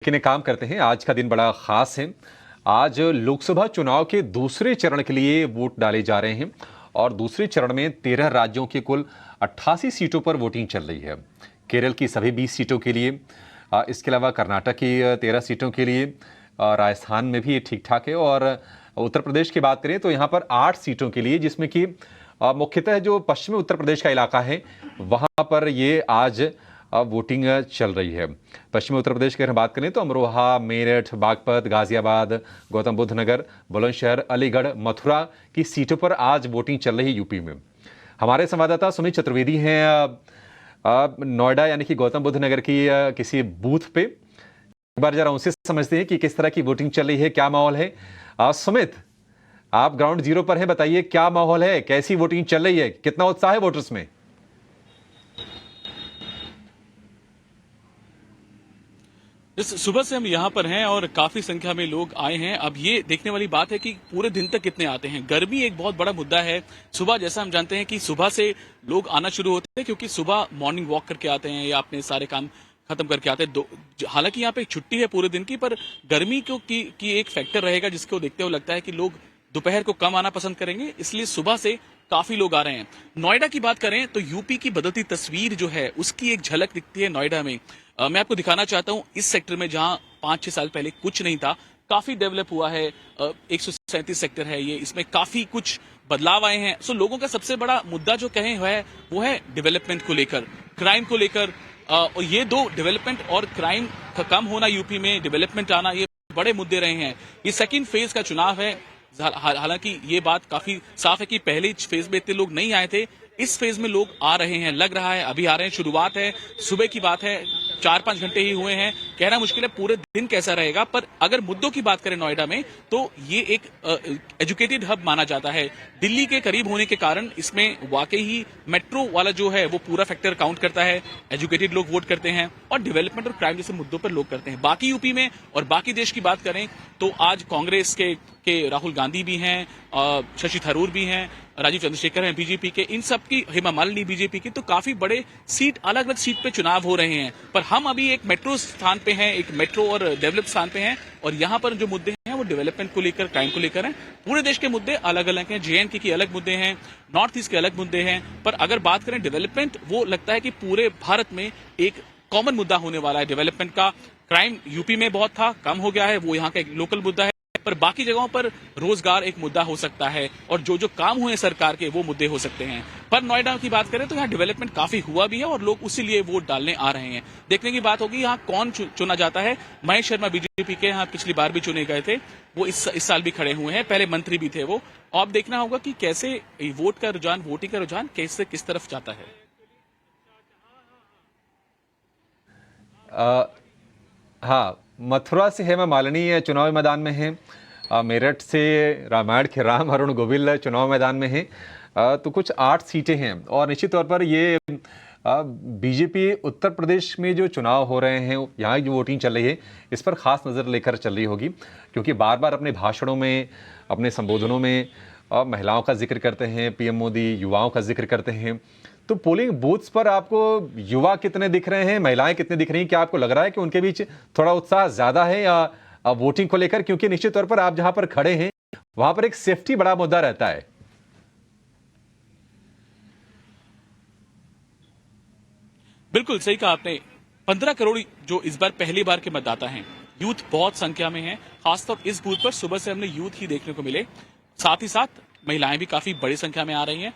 लेकिन एक काम करते हैं, आज का दिन बड़ा खास है। आज लोकसभा चुनाव के दूसरे चरण के लिए वोट डाले जा रहे हैं और दूसरे चरण में 13 राज्यों के कुल 88 सीटों पर वोटिंग चल रही है। केरल की सभी 20 सीटों के लिए, इसके अलावा कर्नाटक की 13 सीटों के लिए, राजस्थान में भी ठीक ठाक है और उत्तर प्रदेश की बात करें तो यहाँ पर 8 सीटों के लिए, जिसमें कि मुख्यतः जो पश्चिमी उत्तर प्रदेश का इलाका है वहाँ पर ये आज वोटिंग चल रही है। पश्चिमी उत्तर प्रदेश की अगर बात करें तो अमरोहा, मेरठ, बागपत, गाजियाबाद, गौतम बुद्ध नगर, बुलंदशहर, अलीगढ़, मथुरा की सीटों पर आज वोटिंग चल रही है यूपी में। हमारे संवाददाता सुमित चतुर्वेदी हैं नोएडा यानी कि गौतम बुद्ध नगर की किसी बूथ पे। एक बार जरा उनसे समझते हैं कि किस तरह की वोटिंग चल रही है, क्या माहौल है। सुमित, आप ग्राउंड जीरो पर हैं, बताइए क्या माहौल है, कैसी वोटिंग चल रही है, कितना उत्साह है वोटर्स में? इस सुबह से हम यहाँ पर हैं और काफी संख्या में लोग आए हैं। अब ये देखने वाली बात है कि पूरे दिन तक कितने आते हैं। गर्मी एक बहुत बड़ा मुद्दा है। सुबह जैसा हम जानते हैं कि सुबह से लोग आना शुरू होते हैं क्योंकि सुबह मॉर्निंग वॉक करके आते हैं या अपने सारे काम खत्म करके आते हैं। हालांकि यहाँ पे छुट्टी है पूरे दिन की, पर गर्मी की एक फैक्टर रहेगा जिसको देखते हुए लगता है कि लोग दोपहर को कम आना पसंद करेंगे, इसलिए सुबह से काफी लोग आ रहे हैं। नोएडा की बात करें तो यूपी की बदलती तस्वीर जो है उसकी एक झलक दिखती है नोएडा में। मैं आपको दिखाना चाहता हूं इस सेक्टर में जहां 5-6 साल पहले कुछ नहीं था, काफी डेवलप हुआ है। 137 सेक्टर है ये, इसमें काफी कुछ बदलाव आए हैं। सो लोगों का सबसे बड़ा मुद्दा जो कहे है वो है डेवलपमेंट को लेकर, क्राइम को लेकर। और ये दो, डेवलपमेंट और क्राइम का कम होना यूपी में, डेवलपमेंट आना, ये बड़े मुद्दे रहे हैं। ये सेकेंड फेज का चुनाव है। हालांकि ये बात काफी साफ है कि पहले फेज में इतने लोग नहीं आए थे, इस फेज में लोग आ रहे हैं, लग रहा है अभी आ रहे हैं। शुरुआत है, सुबह की बात है, 4-5 घंटे ही हुए हैं। कहना मुश्किल है पूरे दिन कैसा रहेगा, पर अगर मुद्दों की बात करें नोएडा में तो ये एक एजुकेटेड हब माना जाता है। दिल्ली के करीब होने के कारण इसमें वाकई ही मेट्रो वाला जो है वो पूरा फैक्टर काउंट करता है। एजुकेटेड लोग वोट करते हैं और डेवलपमेंट और क्राइम जैसे मुद्दों पर लोग करते हैं। बाकी यूपी में और बाकी देश की बात करें तो आज कांग्रेस के राहुल गांधी भी हैं, शशि थरूर भी हैं, राजीव चंद्रशेखर हैं बीजेपी के, इन सब की, हेमा मालिनी बीजेपी की, तो काफी बड़े सीट, अलग अलग सीट पे चुनाव हो रहे हैं। पर हम अभी एक मेट्रो स्थान पे हैं, एक मेट्रो और डेवलप स्थान पे हैं और यहाँ पर जो मुद्दे हैं वो डेवलपमेंट को लेकर, क्राइम को लेकर हैं। पूरे देश के मुद्दे अलग अलग हैं, जेएनके के अलग मुद्दे हैं, नॉर्थ ईस्ट के अलग मुद्दे हैं, पर अगर बात करें डेवलपमेंट, वो लगता है कि पूरे भारत में एक कॉमन मुद्दा होने वाला है डेवलपमेंट का। क्राइम यूपी में बहुत था, कम हो गया है, वो यहाँ का एक लोकल मुद्दा है, पर बाकी जगहों पर रोजगार एक मुद्दा हो सकता है और जो जो काम हुए सरकार के वो मुद्दे हो सकते हैं। पर नोएडा की बात करें तो यहाँ डेवलपमेंट काफी हुआ भी है और लोग उसी लिए वोट डालने आ रहे हैं। देखने की बात होगी यहाँ कौन चुना जाता है। महेश शर्मा बीजेपी के यहाँ पिछली बार भी चुने गए थे, वो इस साल भी खड़े हुए हैं, पहले मंत्री भी थे वो। अब देखना होगा कि कैसे वोट का रुझान, वोटिंग का रुझान कैसे किस तरफ जाता है। हाँ, मथुरा से हेमा मालिनी चुनाव मैदान में है, मेरठ से रामायण के राम अरुण गोविल चुनाव मैदान में है। तो कुछ 8 सीटें हैं और निश्चित तौर पर ये बीजेपी उत्तर प्रदेश में जो चुनाव हो रहे हैं, यहाँ जो वोटिंग चल रही है, इस पर खास नज़र लेकर चल रही होगी, क्योंकि बार बार अपने भाषणों में, अपने संबोधनों में महिलाओं का जिक्र करते हैं पीएम मोदी, युवाओं का जिक्र करते हैं। तो पोलिंग बूथ्स पर आपको युवा कितने दिख रहे हैं, महिलाएं कितनी दिख रही हैं? क्या आपको लग रहा है कि उनके बीच थोड़ा उत्साह ज्यादा है या वोटिंग को लेकर? क्योंकि निश्चित तौर पर आप जहां पर खड़े हैं वहां पर एक सेफ्टी बड़ा मुद्दा रहता है। बिल्कुल सही कहा आपने। 15 करोड़ जो इस बार पहली बार के मतदाता हैं, यूथ बहुत संख्या में है। खासतौर इस बूथ पर सुबह से हमने यूथ ही देखने को मिले, साथ ही साथ महिलाएं भी काफी बड़ी संख्या में आ रही हैं।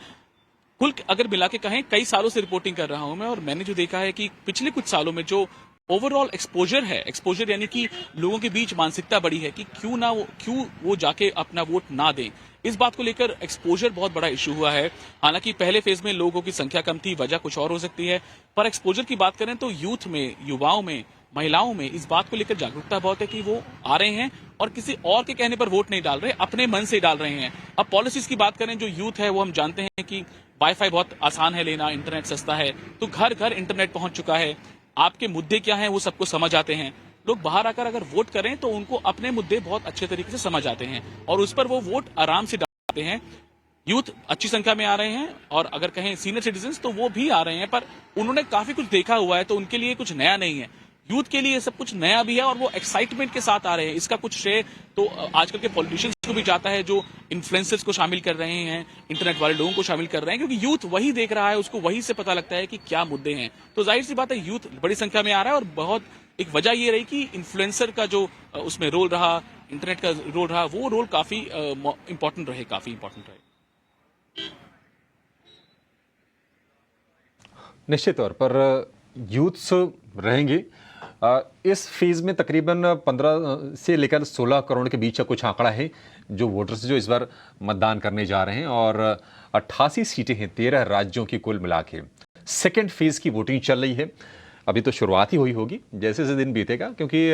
कुल अगर मिला के कहें, कई सालों से रिपोर्टिंग कर रहा हूं मैं और मैंने जो देखा है कि पिछले कुछ सालों में जो ओवरऑल एक्सपोजर है, एक्सपोजर यानी कि लोगों के बीच मानसिकता बड़ी है कि क्यों वो जाके अपना वोट ना दें, इस बात को लेकर एक्सपोजर बहुत बड़ा इशू हुआ है। हालांकि पहले फेज में लोगों की संख्या कम थी, वजह कुछ और हो सकती है, पर एक्सपोजर की बात करें तो यूथ में, युवाओं में, महिलाओं में इस बात को लेकर जागरूकता बहुत है कि वो आ रहे हैं और किसी और के कहने पर वोट नहीं डाल रहे, अपने मन से डाल रहे हैं। अब पॉलिसीज की बात करें, जो यूथ है वो हम जानते हैं कि वाईफाई बहुत आसान है लेना, इंटरनेट सस्ता है, तो घर घर इंटरनेट पहुंच चुका है। आपके मुद्दे क्या हैं वो सबको समझ आते हैं। लोग बाहर आकर अगर वोट करें तो उनको अपने मुद्दे बहुत अच्छे तरीके से समझ आते हैं और उस पर वो वोट आराम से डालते हैं। यूथ अच्छी संख्या में आ रहे हैं और अगर कहें सीनियर सिटीजन्स तो वो भी आ रहे हैं, पर उन्होंने काफी कुछ देखा हुआ है तो उनके लिए कुछ नया नहीं है। यूथ के लिए ये सब कुछ नया भी है और वो एक्साइटमेंट के साथ आ रहे हैं। इसका कुछ श्रेय तो आजकल के पॉलिटिशियंस को भी जाता है, जो इन्फ्लुएंसर्स को शामिल कर रहे हैं, इंटरनेट वाले लोगों को शामिल कर रहे हैं, क्योंकि यूथ वही देख रहा है, उसको वही से पता लगता है कि क्या मुद्दे हैं। तो जाहिर सी बात है यूथ बड़ी संख्या में आ रहा है, और बहुत एक वजह ये रही कि इन्फ्लुएंसर का जो उसमें रोल रहा, इंटरनेट का रोल रहा, वो रोल काफी इंपॉर्टेंट रहे, काफी इंपॉर्टेंट रहे। निश्चित तौर पर यूथ्स रहेंगे। इस फेज में तकरीबन 15 से लेकर 16 करोड़ के बीच का कुछ आंकड़ा है जो वोटर्स जो इस बार मतदान करने जा रहे हैं, और 88 सीटें हैं 13 राज्यों की कुल मिला के। सेकेंड फेज की वोटिंग चल रही है, अभी तो शुरुआत ही हुई होगी, जैसे जैसे दिन बीतेगा, क्योंकि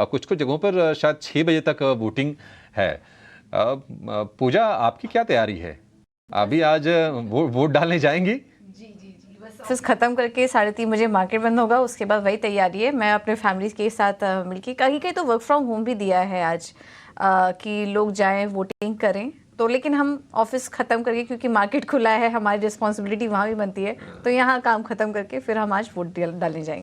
कुछ कुछ जगहों पर शायद 6 बजे तक वोटिंग है। पूजा, आपकी क्या तैयारी है? अभी आज वोट डालने जाएंगी? ऑफिस ख़त्म करके 3:30 बजे मार्केट बंद होगा, उसके बाद वही तैयारी है। मैं अपने फैमिली के साथ मिलके, कहीं कहीं तो वर्क फ्रॉम होम भी दिया है आज, कि लोग जाएं वोटिंग करें। तो लेकिन हम ऑफिस ख़त्म करके, क्योंकि मार्केट खुला है, हमारी रिस्पॉन्सिबिलिटी वहाँ भी बनती है, तो यहाँ काम ख़त्म करके फिर हम आज वोट डालने जाएंगे।